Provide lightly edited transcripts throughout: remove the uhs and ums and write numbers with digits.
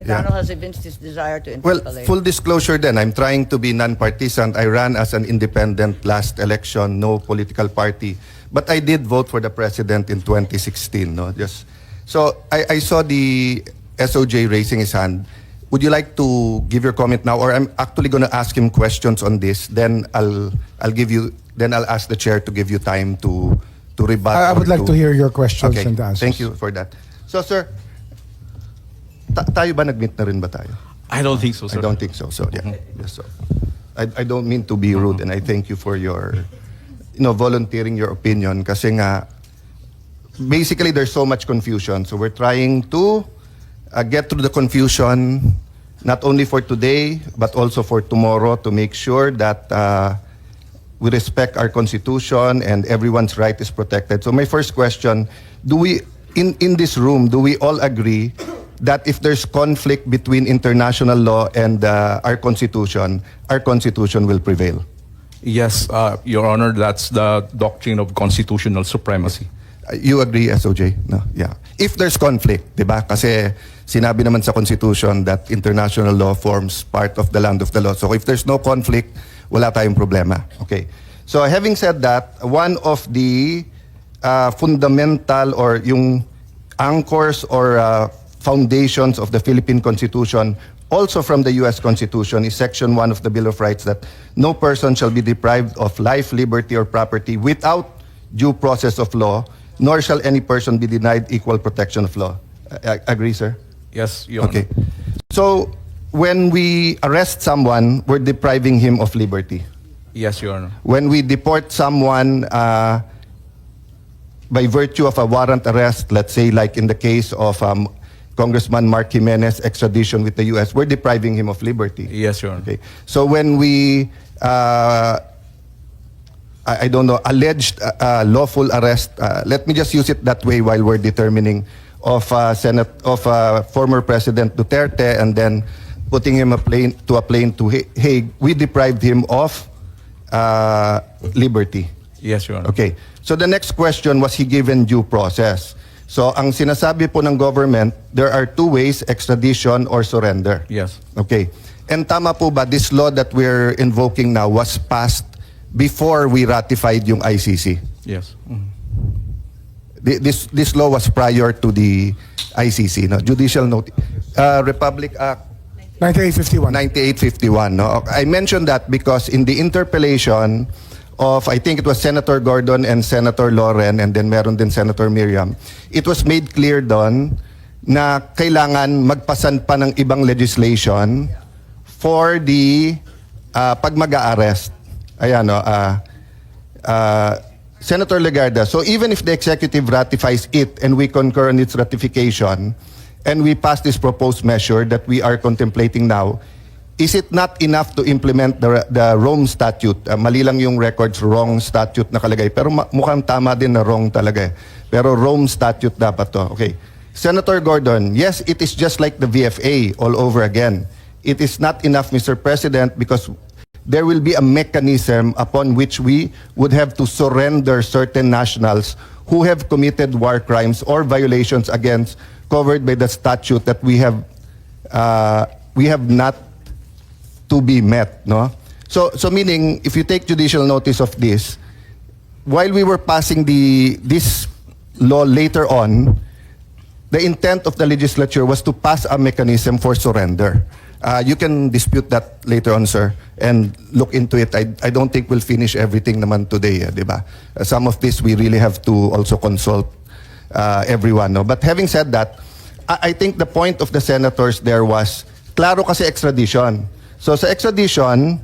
Cayetano has evinced his desire to Well, interpolate. full disclosure then, I'm trying to be non-partisan. I ran as an independent last election, no political party. But I did vote for the president in 2016. No? So I saw the SOJ raising his hand. Would you like to give your comment now? Or I'm actually going to ask him questions on this. Then I'll ask the chair to give you time to rebut. I would or like to hear your questions Okay, and answers. thank you for that. So sir, tayo ba nag-meet na rin ba tayo? I don't think so, sir. I don't think so. So yeah, yes, so I don't mean to be rude, and I thank you for your, volunteering your opinion. Kasi nga, basically there's so much confusion. So we're trying to get through the confusion, not only for today but also for tomorrow, to make sure that we respect our constitution and everyone's right is protected. So my first question: do we, in this room, do we all agree that if there's conflict between international law and our constitution will prevail? Yes, Your Honor, that's the doctrine of constitutional supremacy. You agree, SOJ? No? Yeah. If there's conflict, di ba? Kasi sinabi naman sa Constitution that international law forms part of the land of the law. So if there's no conflict, wala tayong problema. Okay. So having said that, one of the fundamental or yung anchors or foundations of the Philippine Constitution, also from the U.S. Constitution, is Section 1 of the Bill of Rights, that no person shall be deprived of life, liberty, or property without due process of law, nor shall any person be denied equal protection of law. Agree, sir? Yes, Your Honor. Okay. So, when we arrest someone, we're depriving him of liberty. Yes, Your Honor. When we deport someone by virtue of a warrant arrest, let's say like in the case of Congressman Mark Jimenez extradition with the U.S., we're depriving him of liberty. Yes, Your Honor. Okay. So when we, I don't know, alleged lawful arrest, let me just use it that way while we're determining, of former President Duterte, and then putting him to a plane to Hague, we deprived him of liberty. Yes, Your Honor. Okay. So the next question, was he given due process? So ang sinasabi po ng government, there are two ways: extradition or surrender. Yes. Okay. And tama po ba, this law that we're invoking now was passed before we ratified yung ICC? Yes. Mhm. This law was prior to the ICC, no? Judicial Notice, Republic Act 9851. 9851. No? I mentioned that because in the interpellation of, I think it was Senator Gordon and Senator Loren, and then meron din Senator Miriam, it was made clear doon na kailangan magpasan pa ng ibang legislation for the pag mag-a-arrest. Ayan, no? Senator Legarda, so even if the executive ratifies it and we concur on its ratification, and we pass this proposed measure that we are contemplating now, is it not enough to implement the Rome Statute? Mali lang yung records, wrong statute nakalagay. Pero mukhang tama din na wrong talaga eh. Pero Rome Statute dapat to. Okay. Senator Gordon, yes, it is just like the VFA all over again. It is not enough, Mr. President, because there will be a mechanism upon which we would have to surrender certain nationals who have committed war crimes or violations against covered by the statute that we have not to be met, no? So meaning, if you take judicial notice of this, while we were passing this law later on, the intent of the legislature was to pass a mechanism for surrender. You can dispute that later on, sir, and look into it. I don't think we'll finish everything naman today, di ba? Some of this we really have to also consult everyone, no? But having said that, I think the point of the senators there was, klaro kasi extradition. So sa extradition,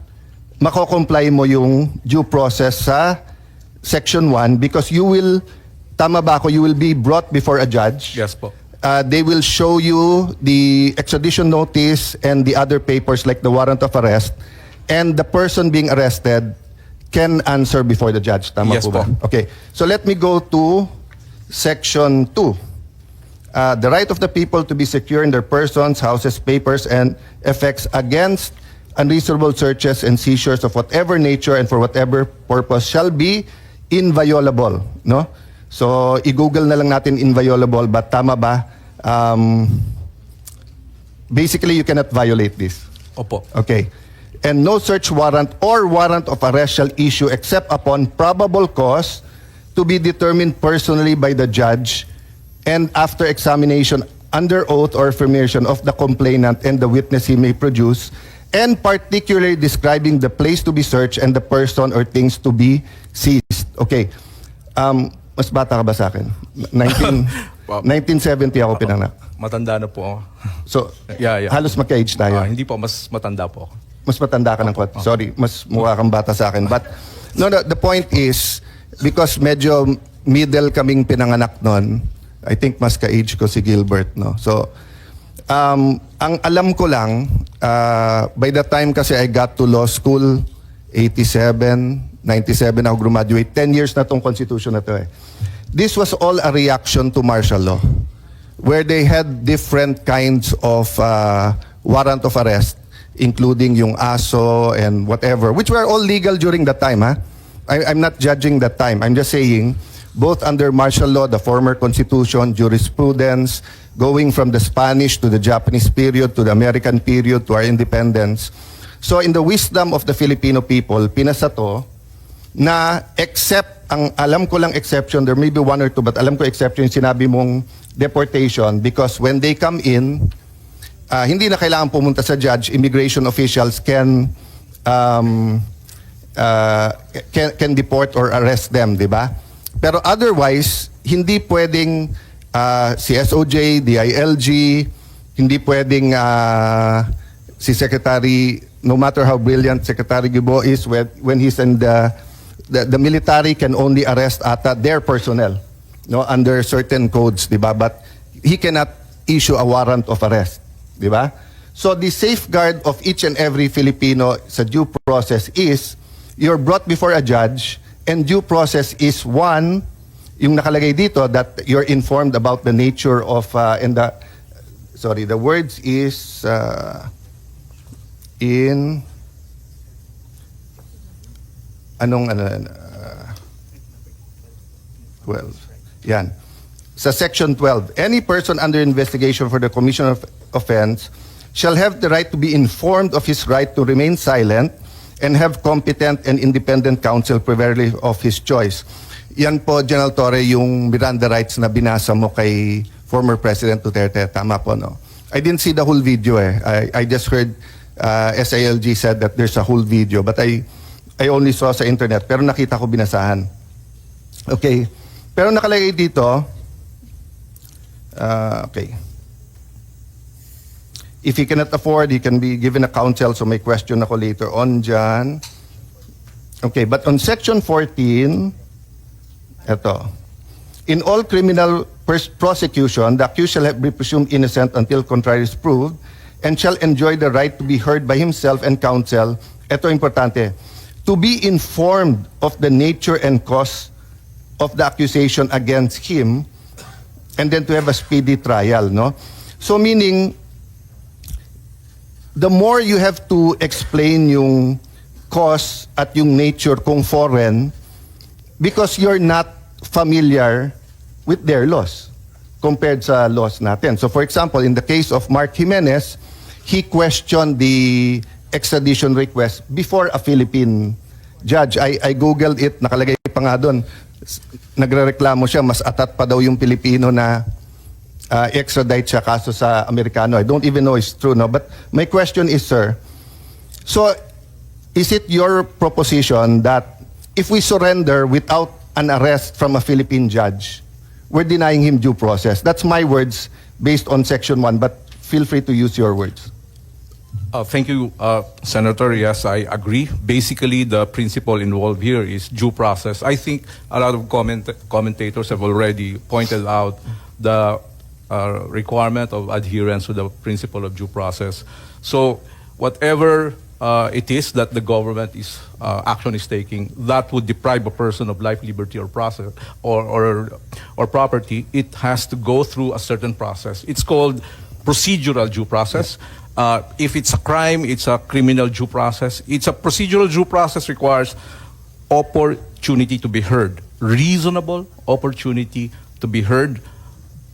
mako-comply mo yung due process sa Section 1 because you will, tama ba ako, you will be brought before a judge. Yes po. They will show you the extradition notice and the other papers like the warrant of arrest, and the person being arrested can answer before the judge. Tama Yes po ba? po. Okay. So let me go to Section 2. The right of the people to be secure in their persons, houses, papers, and effects against unreasonable searches and seizures of whatever nature and for whatever purpose shall be inviolable, no? So i-google na lang natin inviolable, but tama ba? basically you cannot violate this. Opo. Okay. And no search warrant or warrant of arrest shall issue except upon probable cause to be determined personally by the judge and after examination under oath or affirmation of the complainant and the witness he may produce, and particularly describing the place to be searched and the person or things to be seized. Okay. Mas bata ka ba sa akin? Wow. 1970 ako pinanganak. Matanda na po ako. So, Yeah. halos magka-age tayo. Hindi po, mas matanda po ako. Mas matanda ka ng kwat. Sorry, mas mukha kang bata sa akin. But, no, the point is, because medyo middle kaming pinanganak nun, I think mas ka-age ko si Gilbert, no? So, ang alam ko lang, by the time kasi I got to law school, 87, 97 ako graduate, 10 years na tong constitution na to eh. This was all a reaction to martial law, where they had different kinds of warrant of arrest, including yung ASO and whatever, which were all legal during that time. Ha? I'm not judging that time. I'm just saying, both under martial law, the former constitution, jurisprudence, going from the Spanish to the Japanese period to the American period to our independence. So in the wisdom of the Filipino people, pinasa to na except, ang alam ko lang exception, there may be one or two, but alam ko exception yung sinabi mong deportation because when they come in, hindi na kailangan pumunta sa judge, immigration officials can deport or arrest them, di ba? Pero otherwise, hindi pwedeng si SOJ, DILG, hindi pwedeng si Secretary, no matter how brilliant Secretary Gubo is, when he's in the military can only arrest ata their personnel, no, under certain codes, di ba? But he cannot issue a warrant of arrest, di ba? So the safeguard of each and every Filipino sa due process is you're brought before a judge, and due process is one, yung nakalagay dito that you're informed about the nature of the words is in anong 12. Yan. Sa section 12, any person under investigation for the commission of offense shall have the right to be informed of his right to remain silent and have competent and independent counsel preferably of his choice. Yan po, General Torre, yung Miranda rights na binasa mo kay former President Duterte. Tama po, no? I didn't see the whole video eh. I just heard SILG said that there's a whole video, but I only saw sa internet, pero nakita ko binasahan. Okay. Pero nakalagay dito, okay. If he cannot afford, he can be given a counsel. So may question ako later on dyan. Okay, but on section 14, eto. In all criminal prosecution, the accused shall be presumed innocent until contrary is proved and shall enjoy the right to be heard by himself and counsel. Eto importante. To be informed of the nature and cause of the accusation against him and then to have a speedy trial, no? So meaning, the more you have to explain yung cause at yung nature kung foreign because you're not familiar with their laws compared sa laws natin. So for example, in the case of Mark Jimenez, he questioned the extradition request before a Philippine judge. I googled it, nakalagay pa nga doon. Nagrereklamo siya, mas atat pa daw yung Pilipino na extradite siya kaso sa Amerikano. I don't even know it's true, no? But my question is, sir, so is it your proposition that if we surrender without an arrest from a Philippine judge, we're denying him due process? That's my words based on Section 1, but feel free to use your words. Thank you, Senator. Yes, I agree. Basically, the principle involved here is due process. I think a lot of commentators have already pointed out the requirement of adherence to the principle of due process. So, whatever it is that the government action is taking that would deprive a person of life, liberty, or process or property, it has to go through a certain process. It's called procedural due process. If it's a crime, it's a criminal due process. It's a procedural due process requires opportunity to be heard, reasonable opportunity to be heard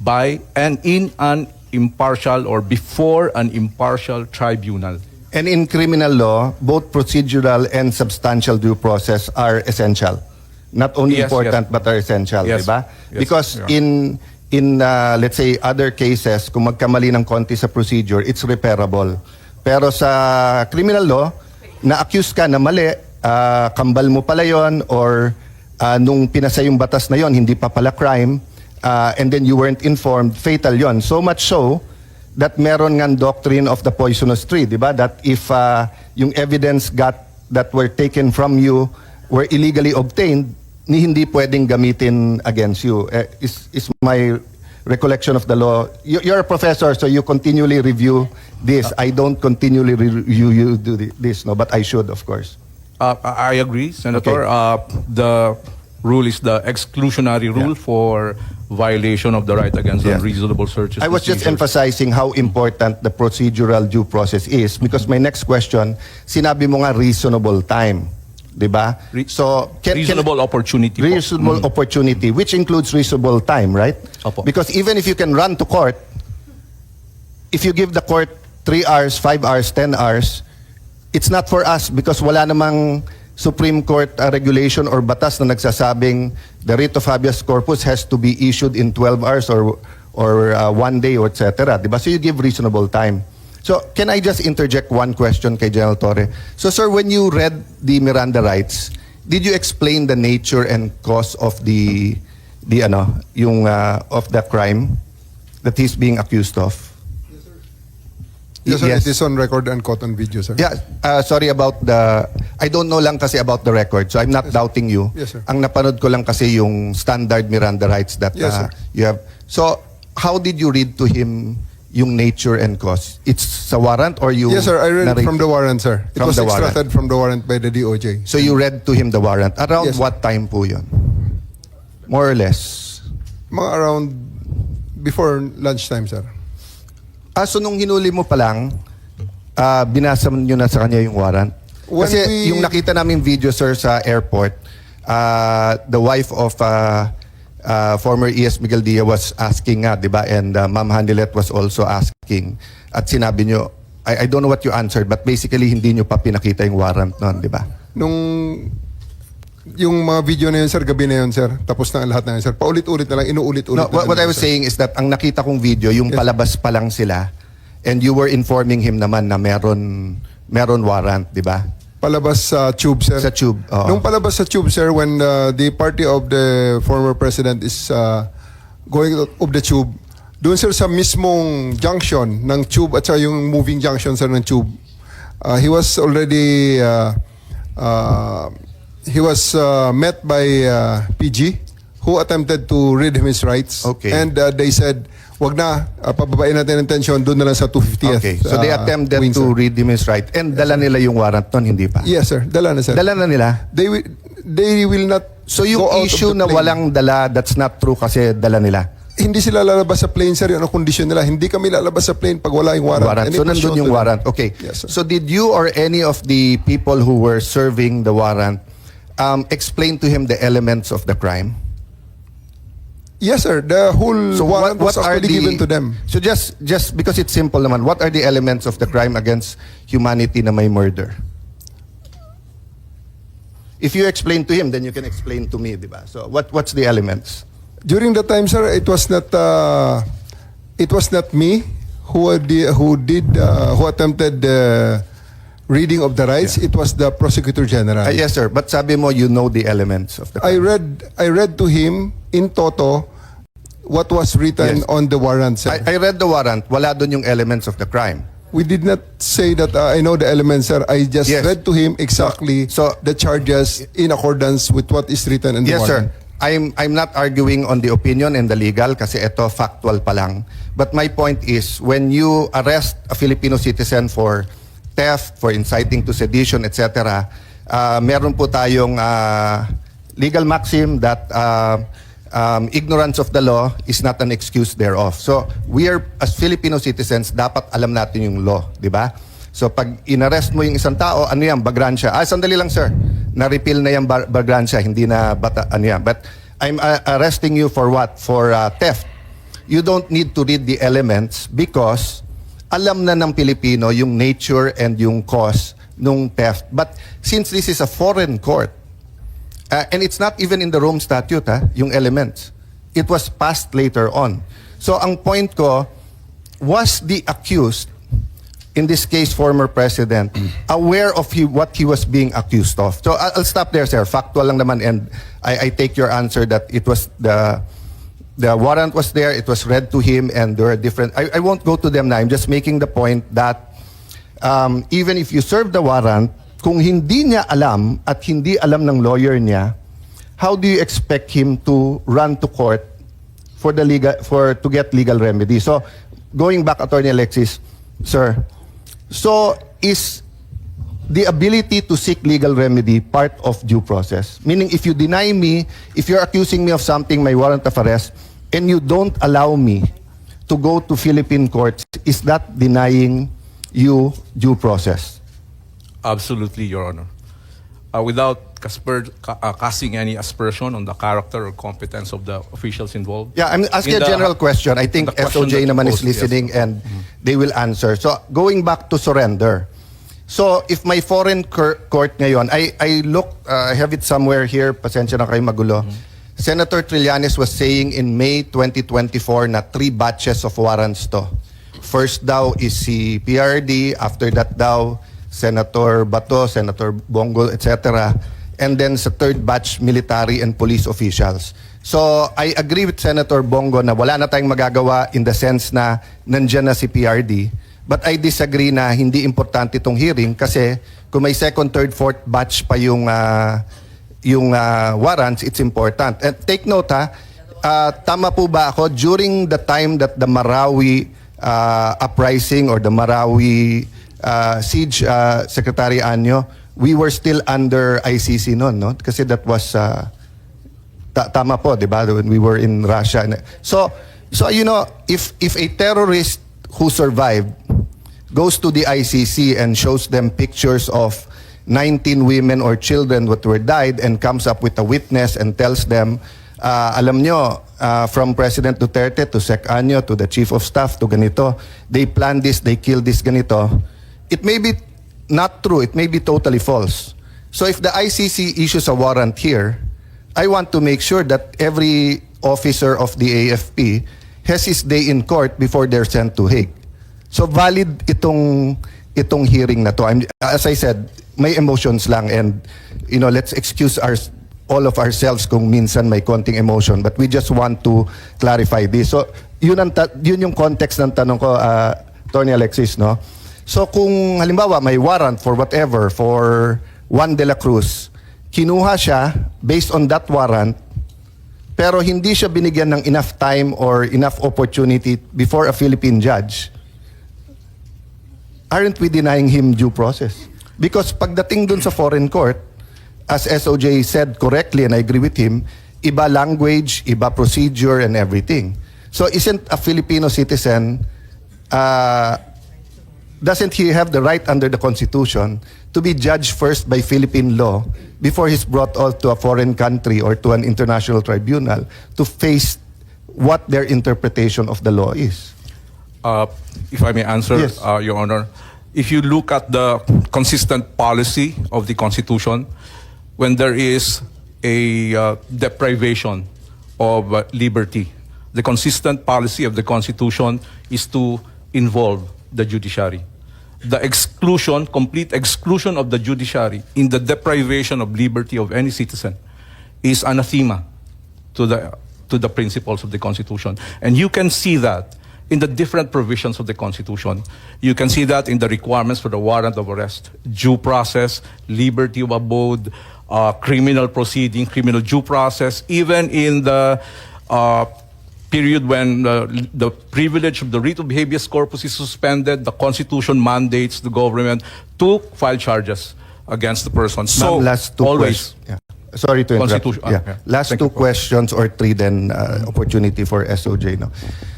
by and in an impartial or before an impartial tribunal. And in criminal law, both procedural and substantial due process are essential. Not only Yes, important yes. but are essential, Yes. di ba? Yes, Because yeah. in let's say other cases, kung magkamali ng konti sa procedure, it's repairable. Pero sa criminal law, na-accuse ka na mali, kambal mo pala yon, or nung pinasa yung batas na yon, hindi pa pala crime, and then you weren't informed, fatal yon. So much so that meron ngang doctrine of the poisonous tree, di ba? That if yung evidence that were taken from you were illegally obtained, ni hindi pwedeng gamitin against you. Is my recollection of the law. You're a professor, so you continually review this. I don't continually review you do this, no, but I should, of course. I agree, Senator. Okay. The rule is the exclusionary rule Yeah. for violation of the right against Yeah. unreasonable searches. I was and just seizures. emphasizing how important the procedural due process is, because my next question, sinabi mo nga reasonable time, di ba? So Reasonable opportunity po. reasonable opportunity, which includes reasonable time, right? Opo. Because even if you can run to court, if you give the court 3 hours, 5 hours, 10 hours, it's not for us because wala namang Supreme Court regulation or batas na nagsasabing the writ of habeas corpus has to be issued in 12 hours or 1 day or etc. Diba? So you give reasonable time. So can I just interject one question kay General Torre? So sir, when you read the Miranda rights, did you explain the nature and cause of the of the crime that he's being accused of? Yes, sir. Yes. It is on record and caught on video, sir. Yeah, sorry about I don't know lang kasi about the record, so I'm not doubting you. Yes, sir. Ang napanood ko lang kasi yung standard Miranda rights that Yes, sir. you have. So, how did you read to him yung nature and cause? It's sa warrant or you Yes, sir. I read narrate- from the warrant, sir. It From was the warrant. extracted from the warrant by the DOJ. So you read to him the warrant. Around Yes, sir. what time po yun? More or less. Mga around before lunchtime, sir. So nung hinuli mo pa lang, binasa nyo na sa kanya yung warrant? When Kasi we- yung nakita namin video, sir, sa airport, the wife of former ES Miguel Dia was asking nga, di ba? And Ma'am Handilet was also asking. At sinabi nyo, I don't know what you answered, but basically hindi nyo pa pinakita yung warrant nun, di ba? Nung yung mga video na yun, sir, gabi na yun, sir. Tapos na ang lahat na yun, sir. Paulit-ulit na lang, inuulit-ulit No, na lang what I yun, was sir. saying is that ang nakita kong video, yung Yes. palabas pa lang sila, and you were informing him naman na meron warrant, di ba? Palabas sa tube, sir. Sa tube, oo. Nung palabas sa tube, sir, when the party of the former president is going out of the tube, doon, sir, sa mismong junction ng tube at saka yung moving junction, sir, ng tube, he was already met by PG, who attempted to read him his rights. Okay. And they said, wag na, pababain natin ang tension, doon na lang sa 250th. Okay, so they attempted wing, to sir. read him his right. And dala nila yung warrant nun, hindi pa? Yes, sir. Dala na, sir. Dala na nila? They will not So go yung out of issue the na plane. walang dala, that's not true kasi dala nila. Hindi sila lalabas sa plane, sir. Yun ang kondisyon nila. Hindi kami lalabas sa plane pag wala yung warrant. Warrant. And So it was nandun shown yung to them. warrant. Okay. Yes, sir. So did you or any of the people who were serving the warrant explain to him the elements of the crime? Yes, sir. The whole So warrant was actually given to them. So just because it's simple naman, what are the elements of the crime against humanity na may murder? If you explain to him, then you can explain to me, di ba? So what's the elements? During the time, sir, it was not me who attempted the reading of the rights. It was the prosecutor general. Yes, sir. But sabi mo, you know the elements of the crime. I read to him in toto what was written Yes. on the warrant, sir. I read the warrant. Wala dun yung elements of the crime. We did not say that I know the elements, sir. I just Yes. read to him exactly So- the charges in accordance with what is written in the Yes, sir. warrant. I'm not arguing on the opinion and the legal kasi ito factual pa lang. But my point is, when you arrest a Filipino citizen for theft, for inciting to sedition, etc., meron po tayong legal maxim that ignorance of the law is not an excuse thereof. So, we are, as Filipino citizens, dapat alam natin yung law, di ba? So, pag inarrest mo yung isang tao, ano yan, bagransya. Sandali lang, sir. Na-repeal na yung bagransya, hindi na bata, ano yan. But, I'm arresting you for what? For theft. you don't need to read the elements because alam na ng Pilipino yung nature and yung cause nung theft. But since this is a foreign court, and it's not even in the Rome Statute, yung elements. It was passed later on. So ang point ko, was the accused, in this case former president, aware of what he was being accused of? So I'll stop there, sir. Factual lang naman, and I take your answer that it was the warrant was there, it was read to him, and there are different... I won't go to them now. I'm just making the point that even if you serve the warrant, kung hindi niya alam at hindi alam ng lawyer niya, how do you expect him to run to court to get legal remedy? So, going back, Attorney Alexis, sir, so is the ability to seek legal remedy part of due process? Meaning, if you deny me, if you're accusing me of something, my warrant of arrest, and you don't allow me to go to Philippine courts, is that denying you due process? Absolutely, Your Honor. Without casting any aspersion on the character or competence of the officials involved. Yeah, I'm asking a general question. I think the question SOJ that you naman is posed, yes. listening and they will answer. So, going back to surrender. So, if my foreign court ngayon, I have it somewhere here, pasensya na kayo magulo. Senator Trillanes was saying in May 2024 na 3 batches of warrants to. First daw is si PRD, after that daw, Senator Bato, Senator Bongo, etc. And then sa third batch, military and police officials. So, I agree with Senator Bongo na wala na tayong magagawa in the sense na nandyan na si PRD. But I disagree na hindi importante itong hearing kasi kung may second, third, fourth batch pa yung warrants, it's important. And take note tama po ba ako, during the time that the Marawi uprising or the Marawi siege, Secretary Anyo, we were still under ICC noon, no? Kasi that was tama po, di ba? When we were in Russia. So you know, if a terrorist who survived goes to the ICC and shows them pictures of 19 women or children that were died and comes up with a witness and tells them, alam nyo, from President Duterte to Sec Anyo to the Chief of Staff to ganito, they planned this, they killed this ganito. It may be not true, it may be totally false. So if the ICC issues a warrant here, I want to make sure that every officer of the AFP has his day in court before they're sent to Hague. So valid itong hearing na to. As I said, may emotions lang, and you know, let's excuse all of ourselves kung minsan may konting emotion, but we just want to clarify this. So yun yung context ng tanong ko, Attorney Alexis, no? So kung halimbawa may warrant for whatever for Juan de la Cruz, kinuha siya based on that warrant, pero hindi siya binigyan ng enough time or enough opportunity before a Philippine judge, aren't we denying him due process? Because pagdating dun sa foreign court, as SOJ said correctly, and I agree with him, iba language, iba procedure, and everything. So isn't a Filipino citizen, doesn't he have the right under the Constitution to be judged first by Philippine law before he's brought out to a foreign country or to an international tribunal to face what their interpretation of the law is? If I may answer, Yes. Your Honor, if you look at the consistent policy of the Constitution, when there is a deprivation of liberty, the consistent policy of the Constitution is to involve the judiciary. The exclusion, complete exclusion of the judiciary in the deprivation of liberty of any citizen is anathema to the principles of the Constitution. And you can see that in the different provisions of the Constitution. You can see that in the requirements for the warrant of arrest, due process, liberty of abode, criminal proceeding, criminal due process, even in the period when the privilege of the writ of habeas corpus is suspended, the Constitution mandates the government to file charges against the person. So, Ma'am, last two always. questions. Yeah. Sorry to interrupt. Constitution. Yeah. Yeah. Last Thank two you. questions or three, then opportunity for SOJ. No?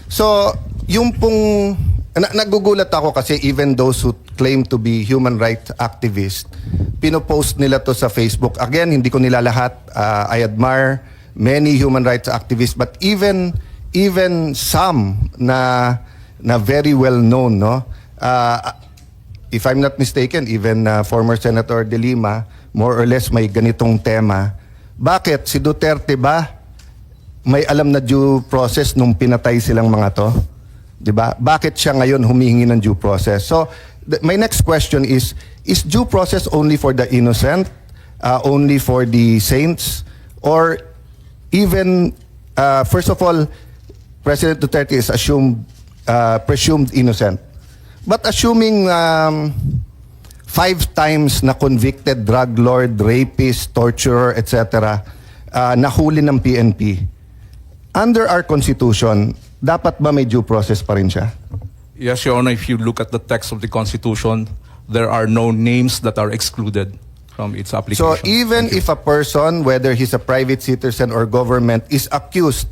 So, yung pong... nagugulat ako kasi even those who claim to be human rights activists, pinopost nila to sa Facebook. Again, hindi ko nila lahat. I admire many human rights activists, but even even some na very well known, no? If I'm not mistaken, even former Senator De Lima, more or less may ganitong tema. Bakit si Duterte ba may alam na due process nung pinatay silang mga to? 'Di ba? Bakit siya ngayon humihingi ng due process? So my next question is due process only for the innocent, only for the saints, or even first of all, President Duterte is presumed innocent. But assuming 5 times na convicted drug lord, rapist, torturer, etc., nahuli ng PNP, under our Constitution, dapat ba may due process pa rin siya? Yes, Your Honor, if you look at the text of the Constitution, there are no names that are excluded from its application. So even if a person, whether he's a private citizen or government, is accused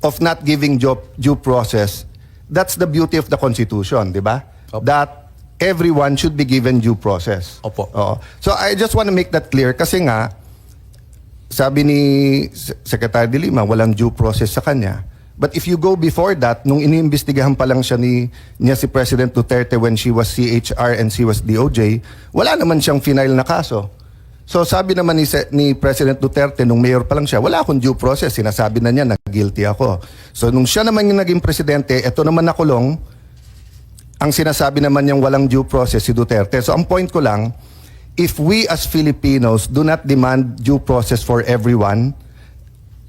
of not giving due process, that's the beauty of the Constitution, di ba? Opo. That everyone should be given due process. Opo. Oo. So I just want to make that clear kasi nga, sabi ni Secretary De Lima, walang due process sa kanya. But if you go before that, nung iniimbestigahan pa lang niya si President Duterte when she was CHR and she was DOJ, wala naman siyang final na kaso. So sabi naman ni President Duterte, nung mayor pa lang siya, wala akong due process. Sinasabi na niya na guilty ako. So nung siya naman yung naging presidente, eto naman nakulong, ang sinasabi naman niyang walang due process si Duterte. So ang point ko lang, if we as Filipinos do not demand due process for everyone,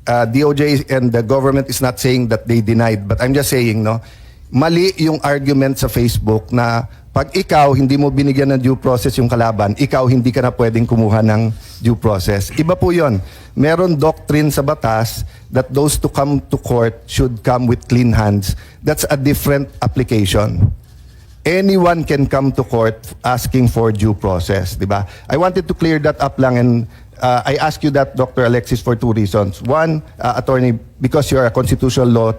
DOJ and the government is not saying that they denied, but I'm just saying, no, mali yung argument sa Facebook na pag ikaw hindi mo binigyan ng due process yung kalaban, ikaw hindi ka na pwedeng kumuha ng due process. Iba po yun. Meron doctrine sa batas that those to come to court should come with clean hands. That's a different application. Anyone can come to court asking for due process, di ba? I wanted to clear that up lang, and I ask you that, Dr. Alexis, for 2 reasons. One, attorney, because you're a constitutional law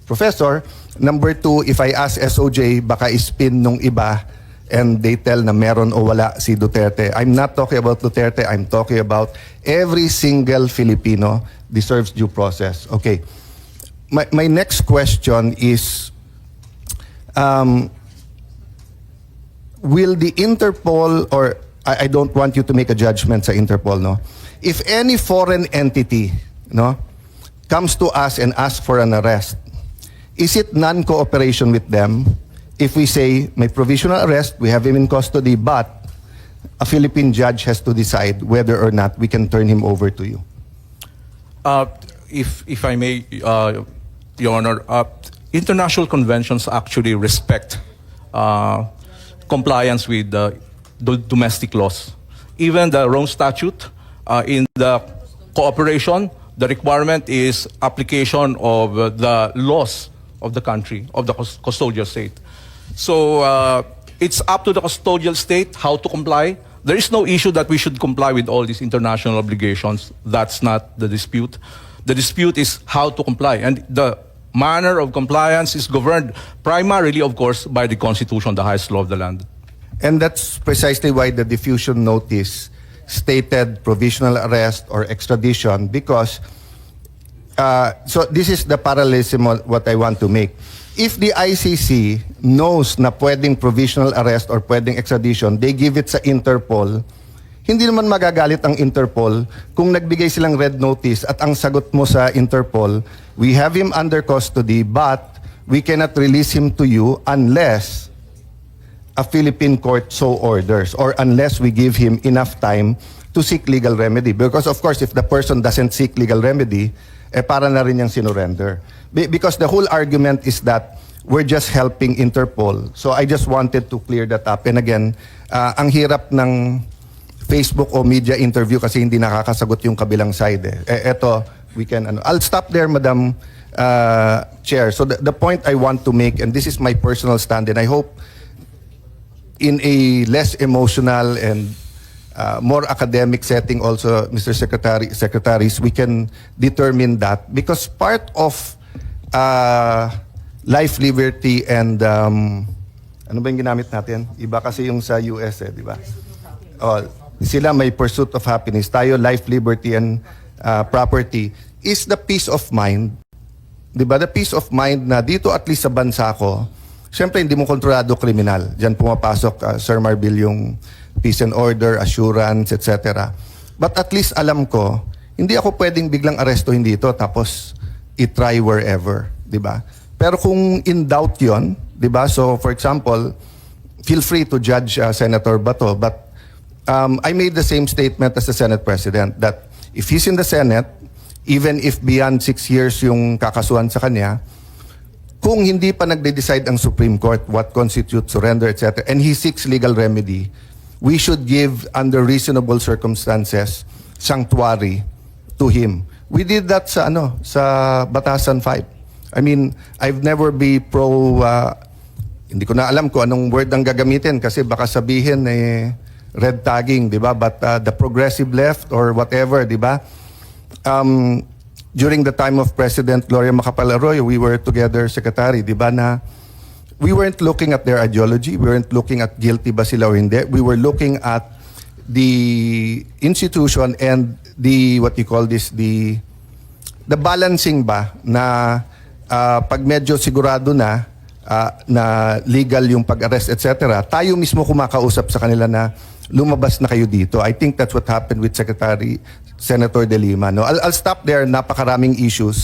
professor. Number 2, if I ask SOJ, baka ispin nung iba and they tell na meron o wala si Duterte. I'm not talking about Duterte, I'm talking about every single Filipino deserves due process. Okay. My next question is, will the Interpol, or I don't want you to make a judgment sa Interpol, no? If any foreign entity, no, comes to us and asks for an arrest, is it non-cooperation with them if we say may provisional arrest, we have him in custody, but a Philippine judge has to decide whether or not we can turn him over to you? If I may, Your Honor, international conventions actually respect compliance with the domestic laws. Even the Rome Statute, in the cooperation, the requirement is application of the laws of the country, of the custodial state. So it's up to the custodial state how to comply. There is no issue that we should comply with all these international obligations. That's not the dispute. The dispute is how to comply. And the manner of compliance is governed primarily, of course, by the Constitution, the highest law of the land. And that's precisely why the diffusion notice stated provisional arrest or extradition, because so this is the parallelism of what I want to make. If the ICC knows na pwedeng provisional arrest or pwedeng extradition, they give it sa Interpol, hindi naman magagalit ang Interpol kung nagbigay silang red notice at ang sagot mo sa Interpol, we have him under custody but we cannot release him to you unless a Philippine court so orders, or unless we give him enough time to seek legal remedy. Because of course, if the person doesn't seek legal remedy, para na rin yung sinurrender. Because the whole argument is that we're just helping Interpol. So I just wanted to clear that up. And again, ang hirap ng Facebook o media interview kasi hindi nakakasagot yung kabilang side. Eto, we can, I'll stop there, Madam Chair. So the point I want to make, and this is my personal stand, and I hope in a less emotional and more academic setting also, Mr. Secretaries, we can determine that, because part of life, liberty, and ano ba yung ginamit natin? Iba kasi yung sa US, di ba? Oh, sila may pursuit of happiness. Tayo, life, liberty, and property is the peace of mind 'Di ba? The peace of mind na dito at least sa bansa ko, syempre hindi mo kontrolado kriminal. Diyan pumapasok, Sir Marbil, yung peace and order, assurance, etc. But at least alam ko, hindi ako pwedeng biglang arestuhin dito tapos i-try wherever, 'di ba? Pero kung in doubt 'yon, 'di ba? So for example, feel free to judge Senator Bato, but I made the same statement as the Senate President that if he's in the Senate, even if beyond 6 years yung kakasuhan sa kanya, kung hindi pa nagde-decide ang Supreme Court what constitutes surrender, etc., and he seeks legal remedy, we should give, under reasonable circumstances, sanctuary to him. We did that sa Batasan 5. I mean, I've never be pro, hindi ko na alam kung anong word ang gagamitin kasi baka sabihin red tagging, di ba? But the progressive left or whatever, di ba? During the time of President Gloria Macapagal-Arroyo, we were together, Secretary, di ba, na we weren't looking at their ideology, we weren't looking at guilty ba sila o hindi, we were looking at the institution and the, what you call this, the balancing ba na pag medyo sigurado na legal yung pag-arrest, etc., tayo mismo kumakausap sa kanila na lumabas na kayo dito. I think that's what happened with Senator De Lima. No? I'll stop there. Napakaraming issues.